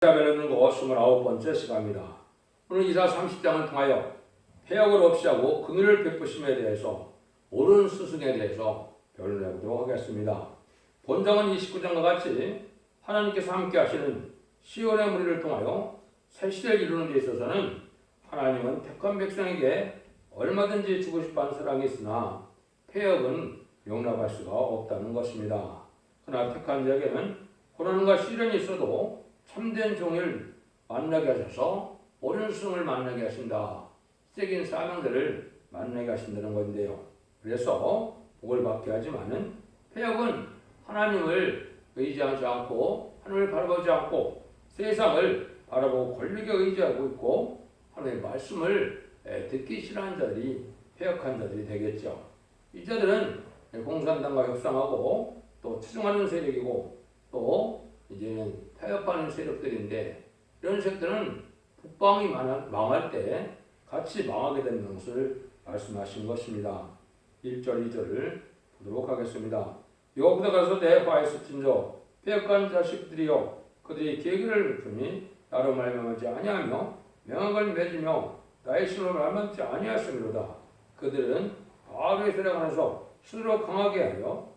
배우는 거 29번째 시간입니다. 오늘 이사 30장을 통하여 폐역을 없이 하고 긍휼을 베푸심에 대해서 옳은 스승에 대해서 배우를 해보도록 하겠습니다. 본장은 29장과 같이 하나님께서 함께 하시는 시온의 무리를 통하여 새 시대를 이루는 데 있어서는 하나님은 택한 백성에게 얼마든지 주고 싶어하는 사랑이 있으나 폐역은 용납할 수가 없다는 것입니다. 그러나 택한 자에게는 고난과 시련이 있어도 참된 종을 만나게 하셔서 옳은 스승을 만나게 하신다. 새긴 사명들을 만나게 하신다는 건데요. 그래서 복을 받게 하지만은 폐역은 하나님을 의지하지 않고 하나님을 바라보지 않고 세상을 바라보고 권력에 의지하고 있고 하나님의 말씀을 듣기 싫어하는 자들이 폐역한 자들이 되겠죠. 이 자들은 공산당과 협상하고 또 추종하는 세력이고 또 이제는 타협하는 세력들인데 이런 세력들은 북방이 망할 때 같이 망하게 되는 것을 말씀하신 것입니다. 1절 2절을 보도록 하겠습니다. 여호와께서 가로소되 화하였을진저 폐역한 자식들이여 그들이 계기를 베푸니 나로 말미암지 아니하며 명확을 맺으며 나의 신호를 알맞지 아니하였으므로다. 그들은 바알의 세력 안에서 스스로 강하게 하여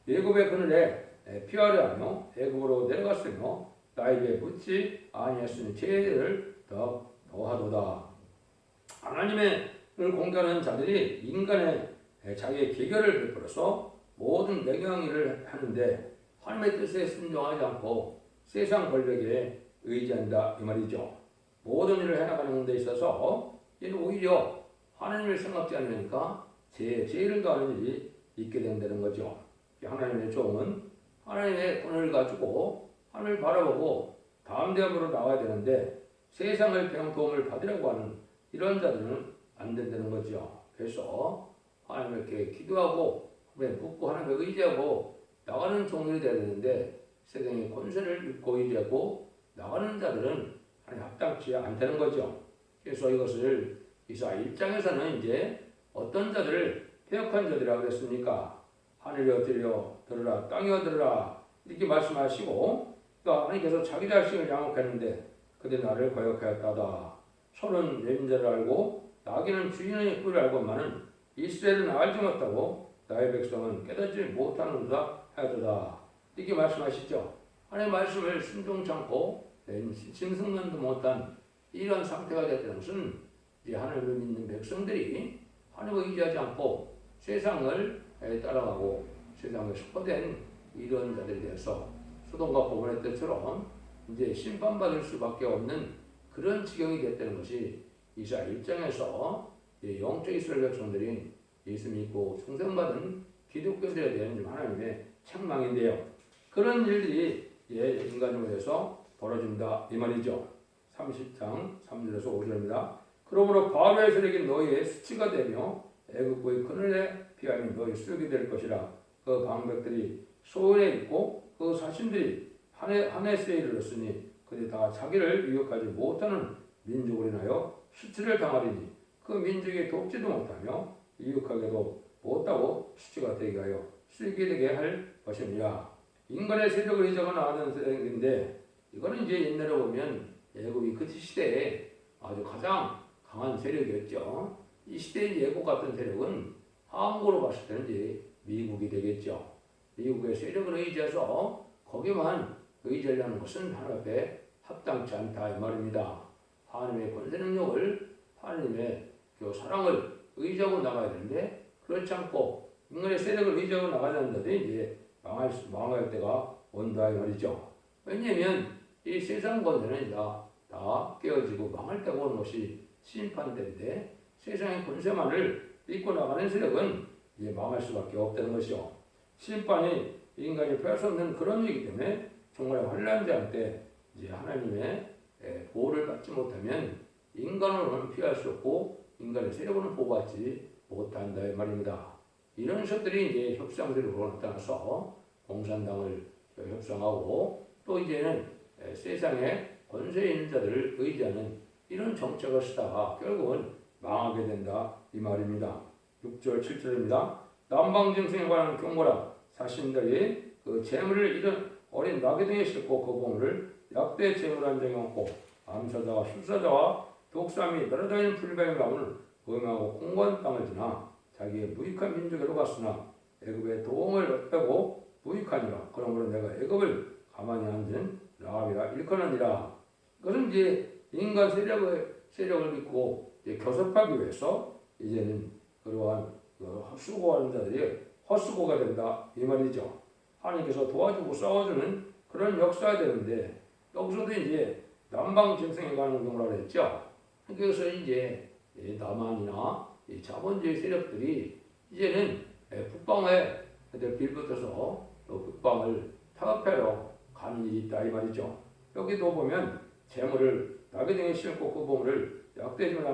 애굽의 그늘에 피하려 하며 애굽으로 내려갔으며 나에게 묻지 아니하였으니 죄를 더하도다. 하나님의 공경하는 자들이 인간의 자기의 계결을 베풀어서 모든 명령일을 하는데 하나님의 뜻에 순종하지 않고 세상 권력에 의지한다 이 말이죠. 모든 일을 해나가는 데 있어서 이는 오히려 하나님을 생각지 않으니까 죄를 더하는 일이 있게 된다는 거죠. 하나님의 종은 하나님의 권을 가지고 하나님을 바라보고 다음 대업으로 나와야 되는데 세상을 그냥 도움을 받으려고 하는 이런 자들은 안 된다는 거죠. 그래서 하나님께 기도하고 하나님을 묻고 하나님을 의지하고 나가는 종들이 되어야 되는데 세상의 권세를 믿고 의지하고 나가는 자들은 하나님 합당치 않다는 거죠. 그래서 이것을 이사 1장에서는 이제 어떤 자들을 폐역한 자들이라고 그랬습니까? 하늘이여 들으라 땅이여 들으라 이렇게 말씀하시고 또 하나님께서 자기 자신을 양육했는데 그들 나를 거역하였다다. 소는 내민자를 알고 나귀는 주인의 뿔을 알고만은 이스라엘은 알지 못하고 나의 백성은 깨닫지 못하는도다 하였도다. 이렇게 말씀하시죠. 하나님의 말씀을 순종치 않고 짐승만도 못한 이런 상태가 됐다는 것은 이제 하나님을 믿는 백성들이 하나님을 의지하지 않고 세상을 따라가고 세상에 속화된 이런 자들에 대해서 소돔과 고모라의 때처럼 이제 심판받을 수밖에 없는 그런 지경이 됐다는 것이 이사 1장에서 영적 이스라엘 백성들이 예수 믿고 충성받은 기독교들에 대한 하나님의 책망인데요. 그런 일들이 인간으로 해서 벌어진다 이 말이죠. 30장 3절에서 5절입니다. 그러므로 바로의 세력이 너희의 수치가 되며 애굽의 그늘에 피하면 너희 수욕이 될 것이라. 그 방백들이 소원에 있고 그 사신들이 하네스에 이르렀으니 그들이 다 자기를 유혹하지 못하는 민족으로 인하여 수치를 당하리니 그 민족이 돕지도 못하며 유혹하게도 못하고 수치가 되게 하여 수익이 되게 할 것입니다. 인간의 세력을 의지하고 나가는 세력인데 이거는 이제 옛날에 보면 애굽이 그 시대에 아주 가장 강한 세력이었죠. 이 시대의 애굽 같은 세력은 한국으로 봤을 때는 이제 미국이 되겠죠. 미국의 세력을 의지해서 거기만 의지하려는 것은 하나님 앞에 합당치 않다 이 말입니다. 하나님의 권세 능력을 하나님의 그 사랑을 의지하고 나가야 되는데 그렇지 않고 인간의 세력을 의지하고 나가려는 자들이 이제 망할 때가 온다 이 말이죠. 왜냐하면 이 세상 권세는 다 깨어지고 망할 때가 오는 것이 심판대인데 세상의 권세만을 믿고 나가는 세력은 이제 망할 수밖에 없다는 것이요. 심판이 인간이 피할 수 없는 그런 일이기 때문에 정말 환난 자한테 이제 하나님의 보호를 받지 못하면 인간으로는 피할 수 없고 인간의 세력으로는 보호받지 못한다 이 말입니다. 이런 것들이 이제 협상들로 나타나서 공산당을 협상하고 또 이제는 세상에 권세에 있는 자들을 의지하는 이런 정책을 쓰다가 결국은 망하게 된다 이 말입니다. 6절 7절입니다. 남방짐승에 관한 경고라. 사신들이 그 재물을 잃은 어린 나귀 등에 싣고 그 보물을 약대 재물 안정이 없고 암사자와 술사자와 독사 및 날아다니는 불뱀이 나오는 음하고 공고한 땅을 지나 자기의 무익한 민족으로 갔으나 애굽의 도움을 빼고 무익하니라. 그러므로 내가 애굽을 가만히 앉은 라합이라 일컫느니라. 그것은 이제 인간 세력을 믿고 이제 교섭하기 위해서 이제는 그러한 수고하는 자들이 헛수고가 된다 이 말이죠. 하나님께서 도와주고 싸워주는 그런 역사가 되는데 여기서도 이제 남방 짐승에 관한 경우라고 했죠. 그래서 이제 남한이나 자본주의 세력들이 이제는 북방에 빌붙어서 또 북방을 타협하러 가는 일이 있다 이 말이죠. 여기도 보면 재물을 나귀 등에 심고 그 보물을 약대지물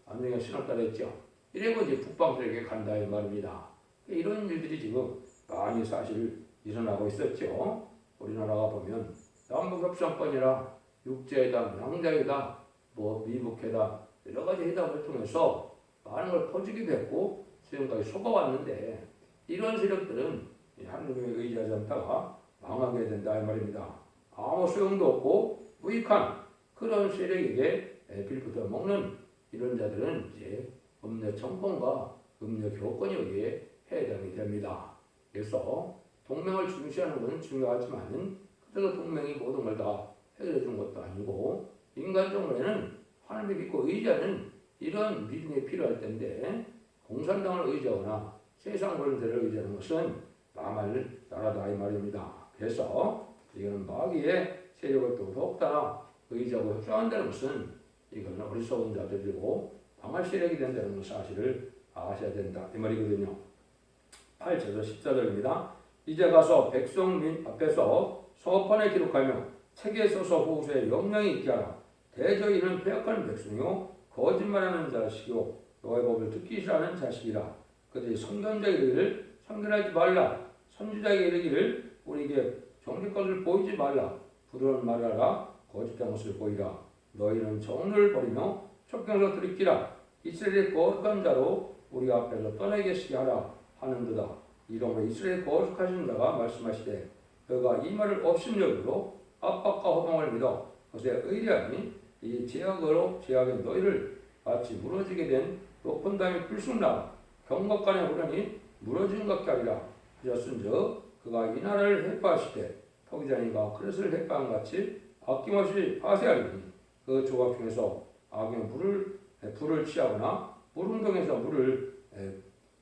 안정에 신었다 했죠. 이래고 이제 북방 세력에 간다 이 말입니다. 이런 일들이 지금 많이 사실 일어나고 있었죠. 우리나라가 보면 남북협상권이라 육제회담, 양자회담, 미북회담 여러 가지 회담을 통해서 많은 걸 퍼주기도 했고 지금까지 속아왔는데 이런 세력들은 하나님에 의지하지 않다가 망하게 된다 이 말입니다. 아무 소용도 없고 무익한 그런 세력에게 빌붙어 먹는 이런 자들은 이제 음녀 정권과 음녀 교권에 의해 해당이 됩니다. 그래서 동맹을 중시하는 것은 중요하지만 그래도 동맹이 모든 걸 다 해결해 주는 것도 아니고 인간적으로는 하나님을 믿고 의지하는 이런 믿음이 필요할 텐데 공산당을 의지하거나 세상 권세를 의지하는 것은 망할 나라다 이 말입니다. 그래서 이거는 마귀의 세력을 또 더욱더 의지하고 협상한다는 것은 이거는 어리석은 자들이고 망할 세력이 된다는 사실을 아셔야 된다 이 말이거든요. 8절에서 14절입니다. 이제 가서 백성민 앞에서 서판에 기록하며 책에 써서 후세에 영향이 있게 하라. 대저 이는 패역하는 백성이요 거짓말하는 자식이요 너의 법을 듣기 싫어하는 자식이라. 그들이 선견자에게 이르기를 선견하지 말라. 선지자에게 이르기를 우리에게 정직 것을 보이지 말라. 부드러운 말을 하라. 거짓된 것을 보이라. 너희는 정를 버리며 촉경에서 들이키라. 이스라엘의 거룩한 자로 우리 앞에서 떠나게 계시게 하라 하는도다. 이러므로 이스라엘의 거룩하신 자가 말씀하시되 너가 이 말을 업신여기로 압박과 허망을 믿어 그것에 의뢰하니 이 제약으로 제약의 너희를 마치 무너지게 된 높은 담이 불쑥나 경각간에 오르니 무너진 것 같으리라 하셨은즉 그가 이 나라를 해파하시되 토기장이가 그릇을 해파한 같이 아낌없이 파쇄하리니 그 조각 중에서 악의 불을 취하거나 물운동에서 물을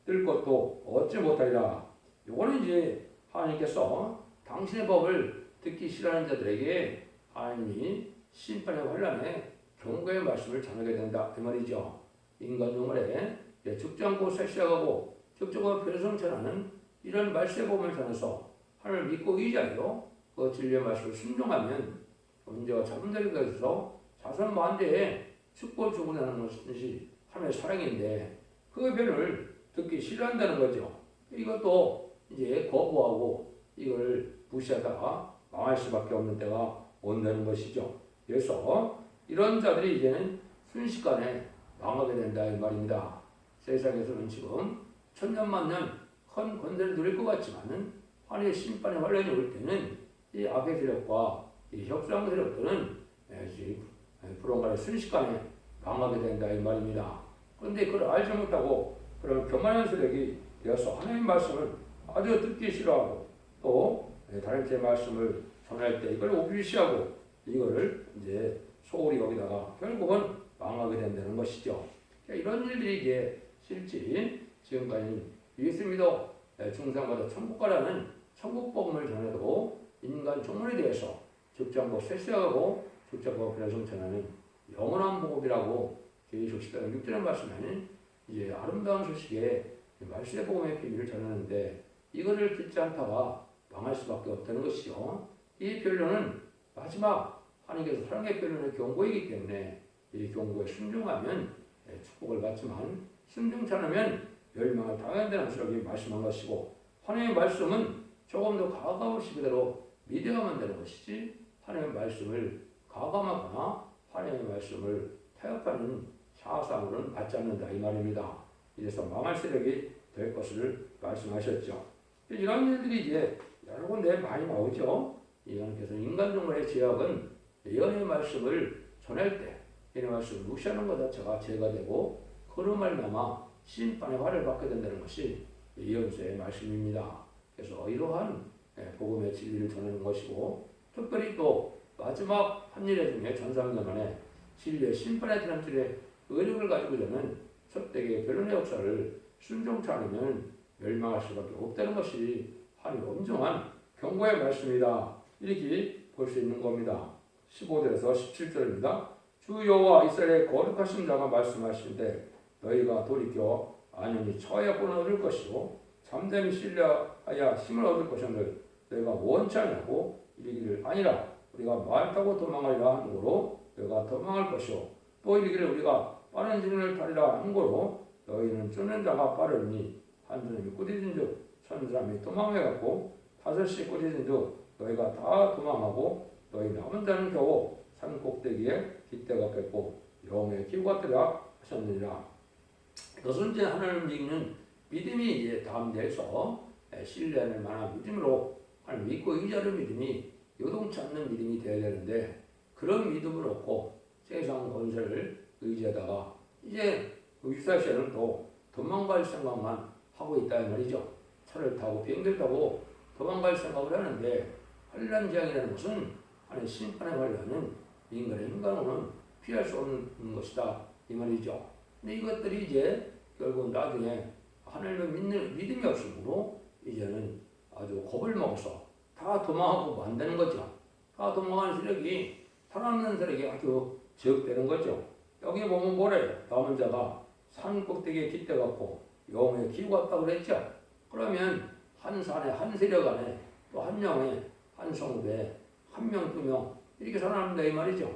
뜰 것도 얻지 못하리라. 요거는 이제 하나님께서 당신의 법을 듣기 싫어하는 자들에게 하나님이 심판의 환란에 경고의 말씀을 전하게 된다 이 말이죠. 인간 영혼에 죽지 않고 섹시하고 적적한 별성천하는 이런 말씀의 법을 전해서 하나님을 믿고 의지하여 그 진리의 말씀을 순종하면 언제와 자본자리가 있어서 자선 만대에 죽고 죽어나는 것이 하나님의 사랑인데 그 변을 듣기 싫어한다는 거죠. 이것도 이제 거부하고 이걸 무시하다가 망할 수밖에 없는 때가 온다는 것이죠. 그래서 이런 자들이 이제는 순식간에 망하게 된다 이 말입니다. 세상에서는 지금 천년만년 큰 권세를 누릴 것 같지만은 하나님의 심판의 환란이 올 때는 이 악의 세력과 이 협상 세력들은 불언간에 순식간에 망하게 된다 이 말입니다. 그런데 그걸 알지 못하고 그런 교만한 세력이 되어서 하나님의 말씀을 아주 듣기 싫어하고 또 다른 제 말씀을 전할 때 이걸 오비시하고 이거를 이제 소홀히 여기다가 결국은 망하게 된다는 것이죠. 이런 일들이 이제 실제 지금까지 예수 믿어 중상받아 천국 가라는 천국복음을 전해도 인간 종문에 대해서 적장고 쇠쇠하고 적장고 변성 전하는 영원한 복음이라고 계시록 10장 6절에 말씀하는 이제 아름다운 소식에 말씀의 복음의 비밀을 전하는데 이거를 듣지 않다가 망할 수밖에 없다는 것이요. 이 변론은 마지막 하나님께서 사랑의 변론의 경고이기 때문에 이 경고에 순종하면 축복을 받지만 순종치 않으면 멸망을 당한다는 것을 말씀한 것이고 하나님의 말씀은 조금 더 가까우시 그대로 믿어야만 되는 것이지 하나님의 말씀을 가감하거나 하나님의 말씀을 타협하는 사상으로는 받지 않는다 이 말입니다. 이래서 망할 세력이 될 것을 말씀하셨죠. 이런 일들이 이제 여러 군데 많이 나오죠. 예언께서 인간종의 제약은 예언의 말씀을 전할 때 예언의 말씀을 무시하는 것 자체가 죄가 되고 그로 말미암아 심판의 화를 받게 된다는 것이 예언서의 말씀입니다. 그래서 이러한 복음의 진리를 전하는 것이고 특별히 또 마지막 한일회 중에 전상전환에 진리의 심판에 대한 줄의 의력을 가지고 있는 첫대의 변론의 역사를 순종치 않으면 멸망할 수밖에 없다는 것이 하나님의 엄정한 경고의 말씀이다. 이렇게 볼 수 있는 겁니다. 15절에서 17절입니다. 주 여호와 이스라엘의 거룩하신 자가 말씀하시는데 너희가 돌이켜 안연히 처해 본을 얻을 것이요 잠잠히 신뢰하여 힘을 얻을 것인들 너희가 원치 않냐고 이르기를 아니라 우리가 말 타고 도망하리라 하는 거로 너희가 도망할 것이요 또 이르기를 우리가 빠른 진을 타리라 하는 거로 너희는 쫓는 자가 빠르니 한 사람이 꾸짖은즉 천 사람이 도망해갖고 다섯이 꾸짖은즉 너희가 다 도망하고 너희 남은 자는 겨우 산 꼭대기에 깃대가 뺏고 영의 기구가 뜨라 하셨느니라. 이것은 이제 하나님을 믿는 믿음이 이제 다음돼서 신뢰할 만한 믿음으로 하나님 믿고 의지하는 믿음이 요동치 않는 믿음이 되어야 되는데 그런 믿음을 얻고 세상 건설을 의지하다가 이제 유사시에는 또 도망갈 생각만 하고 있다는 말이죠. 차를 타고 비행기를 타고 도망갈 생각을 하는데 환난 재앙이라는 것은 하나님 심판에 관련하는 인간의 인간으로는 피할 수 없는 것이다 이 말이죠. 근데 이것들이 이제 결국 나중에 하나님을 믿는 믿음이 없으므로 이제는 아주 겁을 먹어서 다 도망하고 만드는 거죠. 다 도망하는 세력이 살아남는 세력이 아주 적되는 거죠. 여기 보면 뭐래요? 남은 자가 산 꼭대기에 깃대 갖고 영의 기구가 없다고 그랬죠. 그러면 한 산에 한 세력 안에 또 한 명에 한 성도에 한 명, 두 명 이렇게 살아남는다 이 말이죠.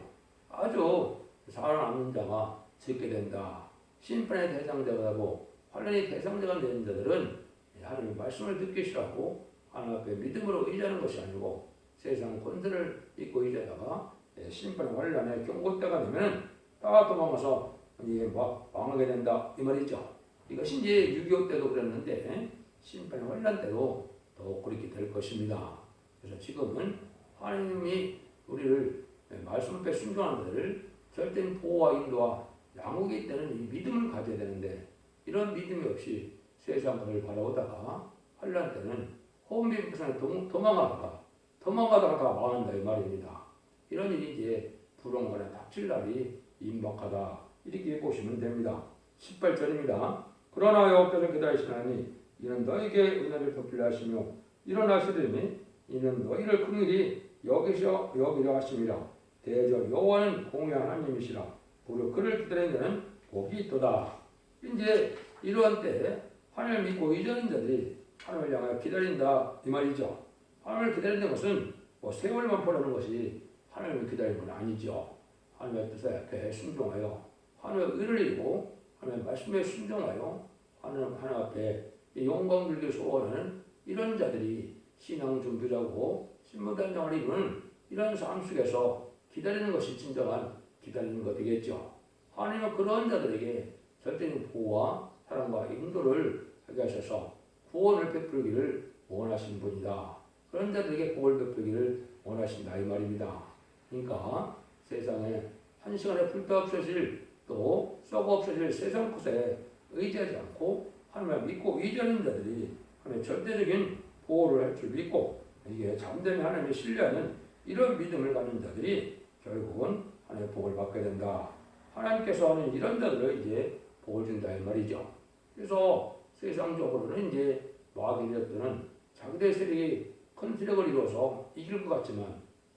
아주 살아남는 자가 적게 된다. 심판의 대상자가 되고 환난의 대상자가 되는 자들은 하나님의 말씀을 듣기 싫어하고 하나님 앞에 믿음으로 의지하는 것이 아니고 세상 권세를 믿고 의지하다가 심판의 환난의 경고 때가 되면 다 도망가서 이제 막 망하게 된다 이 말이죠. 이것이 이제 6.25 때도 그랬는데 심판의 환난 때도 더 그렇게 될 것입니다. 그래서 지금은 하나님이 우리를 말씀 앞에 순종하는 자들을 절대인 보호와 인도와 양육이 때는 이 믿음을 가져야 되는데 이런 믿음이 없이 세상을 바라보다가 환난 때는 호흡비부상에 도망가다가 다 망한다 이 말입니다. 이런 일이 이제 불언간에 닥칠 날이 임박하다 이렇게 보시면 됩니다. 18절입니다. 그러나 여호와께서 기다리시나니 이는 너에게 은혜를 베풀려 하시며 일어나시리니 이는 너희를 긍휼히 여기려 하심이라. 대저 여호와는 공의한 하나님이시라. 무릇 그를 기다리는 자는 복이 있도다. 이제 이러한 때 하나님을 믿고 의지하는 자들이 하나님을 향하여 기다린다 이 말이죠. 하나님을 기다리는 것은 뭐 세월만 보내는 것이 하나님을 기다리는 건 아니죠. 하나님의 뜻에 앞에 순종하여 하나님의 의를 이루고 하나님의 말씀에 순종하여 하나님 앞에 영광 들기 소원하는 이런 자들이 신앙 준비라고 신무단장을 이루는 이런 삶 속에서 기다리는 것이 진정한 기다리는 것 되겠죠. 하나님은 그런 자들에게 절대적인 보호와 사랑과 인도를 하게 하셔서 구원을 베풀기를 원하시는 분이다. 그런 자들에게 복을 베풀기를 원하신다 이 말입니다. 그러니까 세상에 한 시간에 불타 없어질 또 썩어 없어질 세상 것에 의지하지 않고 하나님을 믿고 의지하는 자들이 하나님의 절대적인 보호를 할 줄 믿고 이게 잠잠히 하나님을 신뢰하는 이런 믿음을 갖는 자들이 결국은 하나님의 복을 받게 된다. 하나님께서 하는 이런 자들을 이제 복을 준다 이 말이죠. 그래서 세상적으로는 이제 마귀 세력들은 자기들 세력이 큰 세력을 이루어서 이길 것 같지만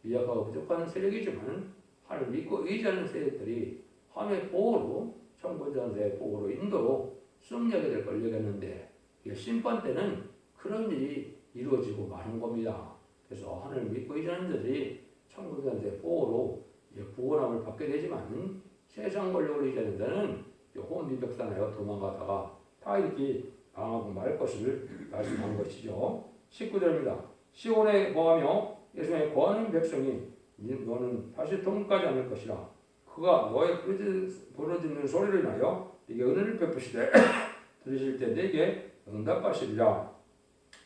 미약하고 부족한 세력이지만 하나님을 믿고 의지하는 세력들이 하나님의 보호로 천군전사의 보호로 인도로 승리하게 될 걸 얘기했는데 심판 때는 그런 일이 이루어지고 마는 겁니다. 그래서 하나님을 믿고 의지하는 자들이 천군전사의 보호로 구원함을 받게 되지만 세상 권력을 의지하는 자는 혼비백산하여 도망가다가 다 이렇게 망하고 말 것을 말씀한 것이죠. 19절입니다. 시온에 거하며 예수의 거하는 백성이 너는 다시 통까지 않을 것이라. 그가 너의 부르짖는 소리를 인하여 네게 은혜를 베푸시되 들으실 때 네게 응답하시리라.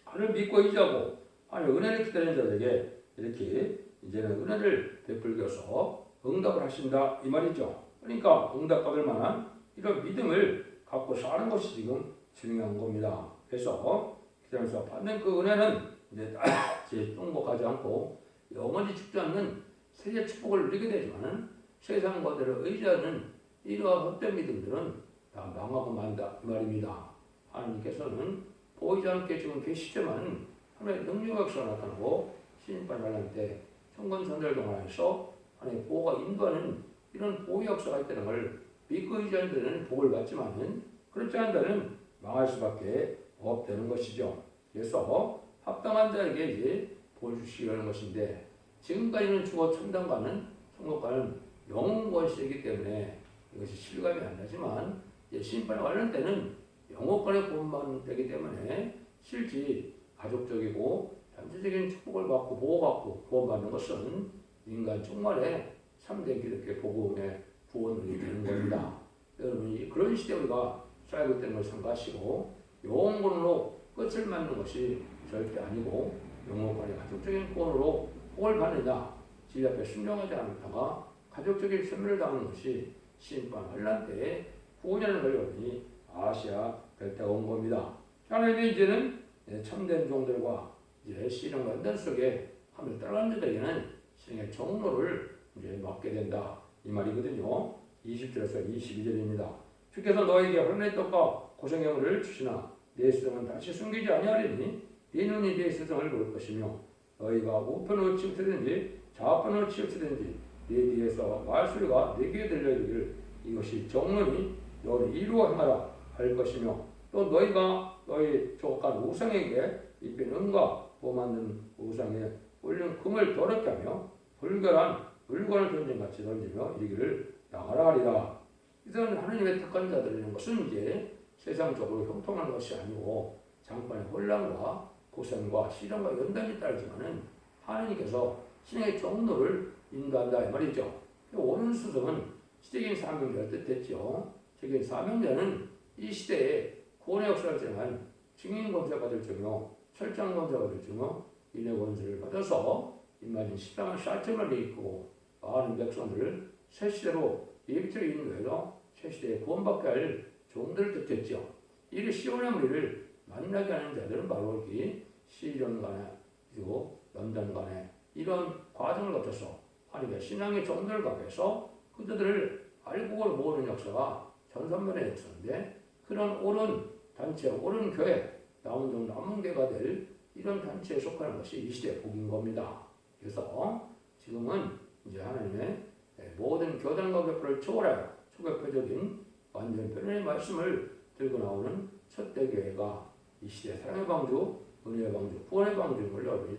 하나님을 믿고 의지하고 하나님의 은혜를 기다리는 자들에게 이렇게 이제는 은혜를 베풀겨서 응답을 하신다 이 말이죠. 그러니까 응답받을 만한 이런 믿음을 갖고 사는 것이 지금 중요한 겁니다. 그래서 기도하면서 받는 그 은혜는 이제 통복하지 않고 영원히 죽지 않는 세계 축복을 누리게 되지만 세상 것들을 의지하는 이러한 헛된 믿음들은 다 망하고 만다 이 말입니다. 하나님께서는 보이지 않게 지금 계시지만 하나님의 능력 역사가 나타나고 신인판 말할 때 천군 천대를 동원해서 하나님의 보호가 인도하는 이런 보호 역사가 있다는 걸 믿고 의지하는 데는 복을 받지만은 그렇지 않은 데는 망할 수밖에 없다는 것이죠. 그래서 합당한 자에게 이제 복을 주시려는 것인데 지금까지는 죽어 천당가는 천국가는 영원 권세이기 때문에 이것이 실감이 안 나지만 이제 심판에 관련 때는 영원권의 구원만 되기 때문에 실제 가족적이고 전체적인 축복을 받고 보호받고 구원받는 것은 인간 총괄의 3대 기독교 복음의 구원이 되는 겁니다. 여러분이 그런 시대 우리가 살고 있다는 걸 생각하시고 영원권으로 끝을 맞는 것이 절대 아니고 영원권의 가족적인 구원으로 복을 받느냐 진리 앞에 순종하지 않다가 가족적인 선멸을 당하는 것이 심판 환란 때에 구원이라는 걸 여러분이 아셔야 될 때가 온 겁니다. 하나님이 이제는 참된 종들과 이제 신앙과 연단 속에 하늘 따라가는 자들에게는 신앙의 정로를 이제 맡게 된다 이 말이거든요. 20절에서 22절입니다. 주께서 너에게 혼의 떡과 고생의 물을 주시나 내 스승은 다시 숨기지 아니하리니 네 눈이 네 스승을 볼 것이며 너희가 우편으로 치우치든지 좌편으로 치우치든지 네 뒤에서 말소리가 네 귀에 들려이르기를 이것이 정론이 너를 이루어 행하라 할 것이며 또 너희가 너희 조각한 우상에게 입힌 은과 뭐 만든 우상에 올린 금을 더럽게 하며 불결한 물건을 던진같이 던지며 이르기를 나가라 하리라. 이들은 하나님의 택한 자들이라는 것은 이제 세상적으로 형통한 것이 아니고 잠깐의 혼란과 고생과 시련과 연단이 따르지만은 하나님께서 신의 정로를 인도한다 이 말이죠. 오는 스승은 시적인 사명자를 뜻했죠. 시적인 사명자는 이 시대에 구원의 역사를 진행한 증인 권세가 될 중요, 철장 권세가 될 중요, 인의 권세를 받아서 임마진 십상한 샤점을 일으키고 많은 백성들을 새 시대로 예비처럼 인도해서 새 시대에 구원받게 할 종들을 뜻했죠. 이를 시온의 무리를 만나게 하는 자들은 바로 이 시련간에 그리고 연단간에 이런 과정을 거쳐서 하나님의 신앙의 종들을 갖고서 그들을 알고 모으는 역사가 전선면의 역사인데 그런 옳은 단체, 옳은 교회, 남은 교회가 될 이런 단체에 속하는 것이 이 시대의 복인 겁니다. 그래서 지금은 이제 하나님의 모든 교단과 교포를 초월하여 초교표적인 완전 변론의 말씀을 들고 나오는 첫대 교회가 이 시대의 사랑의 방주, 은혜의 방주, 구원의 방주를 여러분이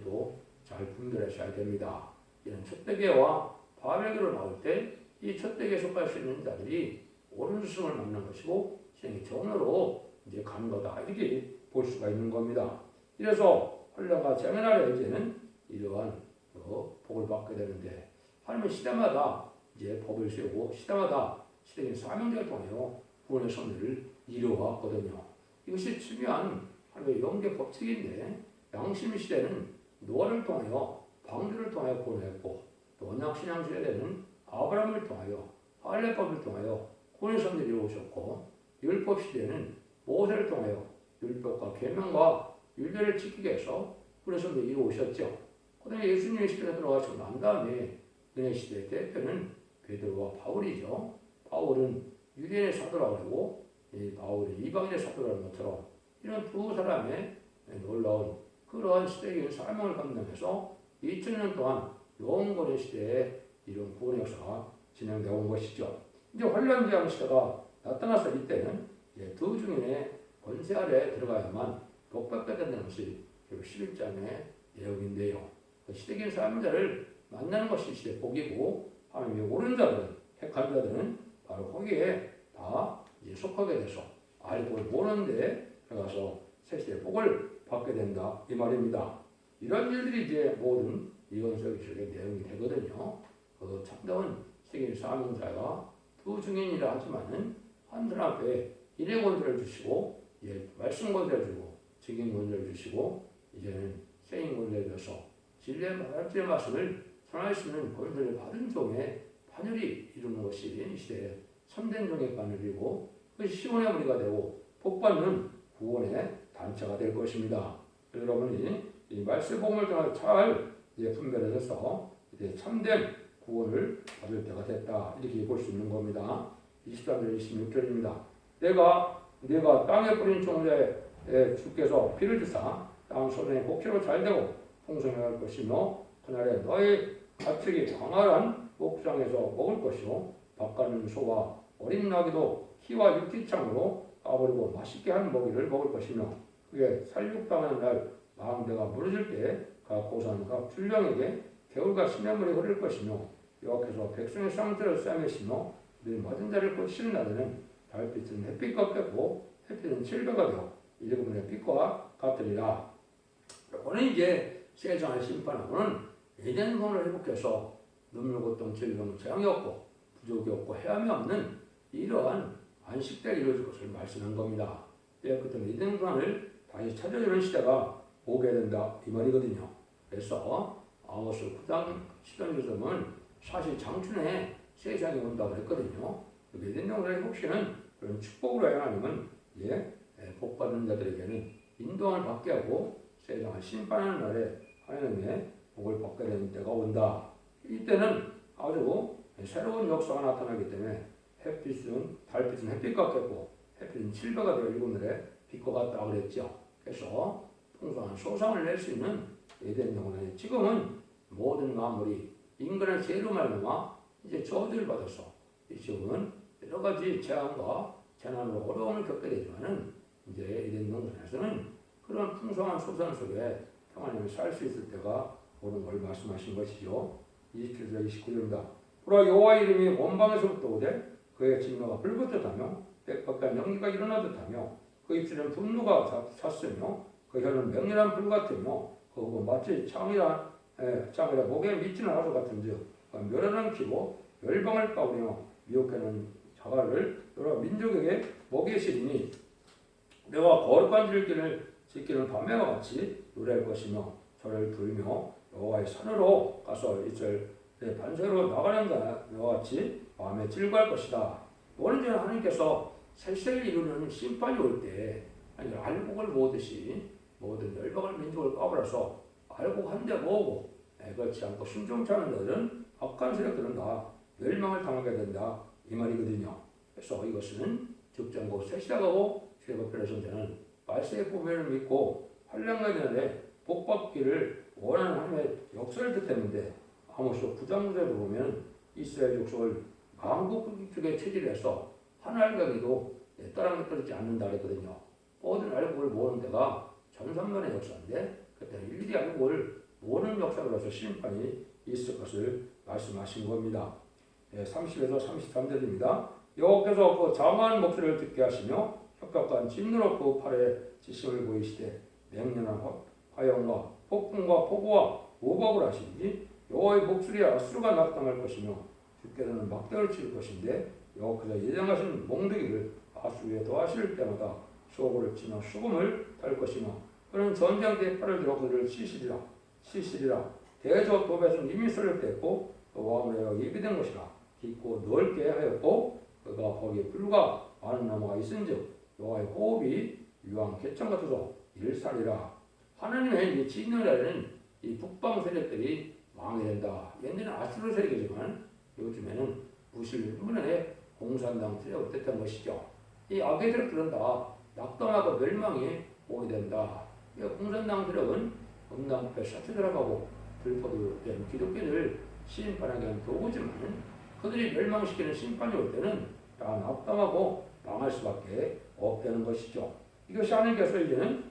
잘 분별하셔야 됩니다. 이런 첫대 교회와 바벨교로 나올 때 이 첫대 교회에 속할 수 있는 자들이 옳은 스승을 만난 것이고 신앙의 정으로 이제 가는 거다 이렇게 볼 수가 있는 겁니다. 이래서 혼란과 재앙의 날에 이제는 이러한 복을 받게 되는데 하나님은 시대마다 이제 법을 세우고 시대마다 시대의 사명자를 통하여 구원의 선을 이루어왔거든요. 이것이 중요한 하나님의 영계 법칙인데 양심 시대는 노아를 통하여 방주를 통하여 구원했고 또 언약 신앙 시대는 아브라함을 통하여 할례법을 통하여 구원의 선을 이루어오셨고 율법 시대는 모세를 통하여 율법과 계명과 율례를 지키게 해서 구원의 선을 이루어오셨죠. 그다음에 예수님의 시대가 들어가시고 난 다음에 은혜 시대의 대표는 베드로와 바울이죠. 바울은 유대인의 사도라고 하고 바울이 이방인의 사도라는 것처럼 이런 두 사람의 놀라운 그러한 시대의 사명을 감당해서 2000년 동안 영원의 시대에 이런 구원의 역사가 진행되어 온 것이죠. 이제 환란재앙 시대가 나타나서 이때는 두 증인의 권세 아래 들어가야만 복받게 된다는 것이 11장의 내용인데요. 시대적인 사명자를 만나는 것이 시대 복이고 하나님의 옳은 자들은 택한 자들은 바로 거기에 다 이제 속하게 돼서 알고 모르는데 들어가서 새 시대 복을 받게 된다 이 말입니다. 이런 일들이 이제 모든 이건설 기술의 내용이 되거든요. 그 참다운 세계의 사명자가 두 증인이라 하지만은 한 사람 앞에 인의 권세를 주시고 말씀 권세를 주고 증인 권세를 주시고 이제는 세인 권세를 줘서 진리의 말씀을 전할 수 있는 권세를 받은 종의 반열이 이루는 것이 이 시대에 참된 종의 반열이고 그것이 시온의 무리가 되고 복받는 구원의 단체가 될 것입니다. 여러분이 이 말씀 복음을 잘 분별해서 이제 참된 구원을 받을 때가 됐다 이렇게 볼 수 있는 겁니다. 23절 26절입니다. 내가 땅에 뿌린 종자에 주께서 피를 주사 땅 소생의 복지로 잘되고 풍성할 것이며 그날에 너희 가축이 광활한 목장에서 먹을 것이요 밭가는 소와 어린 나귀도 키와 육지창으로 까버리고 맛있게 한 먹이를 먹을 것이며 그게 살육당하는 날 망대가 무너질 때 각 고산 각 출령에게 개울과 시냇물이 흐를 것이며 여호와께서 백성의 상태를 싸매시며 늘 맞은 자를 고치는 날에는 달빛은 햇빛과 같고 햇빛은 칠배가 되어 일곱의 빛과 같으리라. 이거는 이제 세상을 심판하고는 에덴 동을 회복해서 눈물 고통 질병 재앙이 없고 부족이 없고 해함이 없는 이러한 안식대가 이루어질 것을 말씀한 겁니다. 그때는 에덴 동을 다시 찾아주는 시대가 오게 된다 이 말이거든요. 그래서 아모스 9장 10절에서 보면 사실 장춘에 세상이 온다고 했거든요. 에덴 동의 회복시는 그런 축복으로 하나님은 복받은 자들에게는 인도함을 받게 하고 세상을 심판하는 날에 하나님의 복을 받게 되는 때가 온다. 이때는 아주 새로운 역사가 나타나기 때문에 달빛은 햇빛 같겠고 햇빛은 칠배가 되어 일곱날에 빛과 같다 그랬죠. 그래서 풍성한 소상을 낼 수 있는 에덴 동안에 지금은 모든 만물이 인간의 죄로 말미암아 이제 저주를 받아서 지금은 여러 가지 재앙과 재난으로 어려움을 겪게 되지만은 이제 에덴 동산에서는 그런 풍성한 소산 속에 평안히 살 수 있을 때가 오는 걸 말씀하신 것이죠. 27절 29절입니다. 보라 여호와의 이름이 원방에서부터 오되 그의 진노가 불붙듯하며 빽빽한 연기가 일어나듯하며 그 입술은 분노가 찼으며 그 혀는 맹렬한 불 같으며 그 흡은 마치 창이라 목에 미치는 하루 같은즉 멸하는 피로 열방을 까우며 미혹하는 자갈을 여러 민족에게 먹여 시리니 내가 거룩한 길을 지키는 밤에와 같이 노래할 것이며 저를 부르며 여호와의 산으로 가서 이절 반세로 나가는 자와 같이 마음에 즐거워할 것이다. 오늘 하나님께서 세세를 이루는 심판이 올 때 알곡을 모으듯이 모든 열방을 민족을 까버려서 알곡 한 대 모으고 그렇지 않고 순종치 않은 자들은 악한 세력들은 다 멸망을 당하게 된다 이 말이거든요. 그래서 이것은 적정고 새 시작하고 죄법편의 선자는 말세의 보배를 믿고 환난과 전에 복받기를 원하는 하나님의 역사를 뜻했는데 아모스 9장에도 보면 이스라엘 족속을 망국국적에 체질해서 한 알갱이도 따라가게 떨어지지 않는다 그랬거든요. 모든 알곡을 모으는 데가 전산만의 역사인데 그때 일일이 알곡을 모으는 역사로서 심판이 있을 것을 말씀하신 겁니다. 30에서 33절입니다. 여호와께서 그 장한 목소리를 듣게 하시며 혁혁한 진노로 그 팔에 지심을 보이시되 맹렬한 화영과 폭풍과 폭우와 우박을 하시니 여호와의 목소리에 아수르가 나타날 것이며 주께서는 막대를 칠 것인데 여호와께서 예정하신 몽둥이를 아수르에 더하실 때마다 소고를 치며 수금을 탈 것이며 그는 전장대에 팔을 들어 그들을 치시리라. 대저 도벳은 이미 쏠렸댔고 왕으로 예비된 것이라. 깊고 넓게 하였고 그가 거기에 불과 많은 나무가 있은즉 여호와의 호흡이 유황 개천 같아서 일살이라. 하나님의 이 진노라는 이 북방 세력들이 망하게 된다. 옛날에는 아수르 세력이지만 요즘에는 무슬림의 공산당 세력을 뜻한 것이죠. 이 악의 세력들은 다 낙담하고 멸망이 오게 된다. 공산당 세력은 음란부패 사체들하고 불법된 기독교를 심판하게 한 도구지만 그들이 멸망시키는 심판이 올 때는 다 낙담하고 망할 수밖에 없다는 것이죠. 이것이 하나님께서 이제는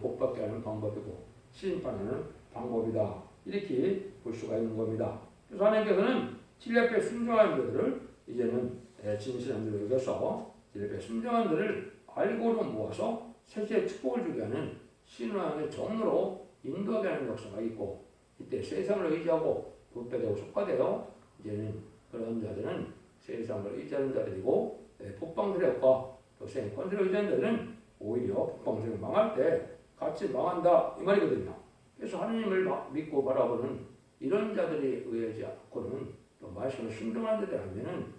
복받게 하는 방법이고 심판하는 방법이다. 이렇게 볼 수가 있는 겁니다. 그래서 하나님께서는 진리 앞에 순종하는 자들을 이제는 진실한 자로 여겨서 진리 앞에 순종하는 자들을 알고로 모아서 세세의 축복을 주게 하는 신앙의 정로로 인도하게 하는 역사가 있고 이때 세상을 의지하고 부패되고 속화되어 이제는 그런 자들은 세상을 의지하는 자들이고 북방세력과 또 세권세력 의지하는 자들은 오히려 북방세력 망할 때 같이 망한다 이 말이거든요. 그래서 하나님을 믿고 바라보는 이런 자들이 의하지 않고는 또 말씀을 순종한 자들이 아니면은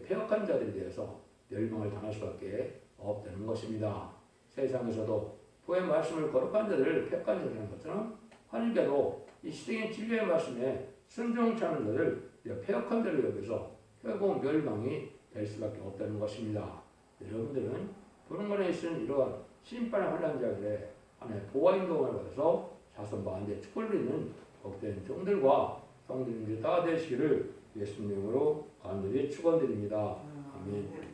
패역한 자들에 대해서 멸망을 당할 수밖에 없다는 것입니다. 세상에서도 부의 말씀을 거룩한 자들을 패역한 자들이라는 것처럼 하나님께도 이 시대의 진리의 말씀에 순종치 않은 자들, 패역한 자를 여기서 결국 멸망이 될 수밖에 없다는 것입니다. 여러분들은 도능관에 있는 이러한 신발의 환란자들의 하나님의 보호 인도를 받아서 자손 반대 축복을 누리는 복된 종들과 성도님들 다 되시기를 예수님 이름으로 간절히 축원드립니다. 아멘.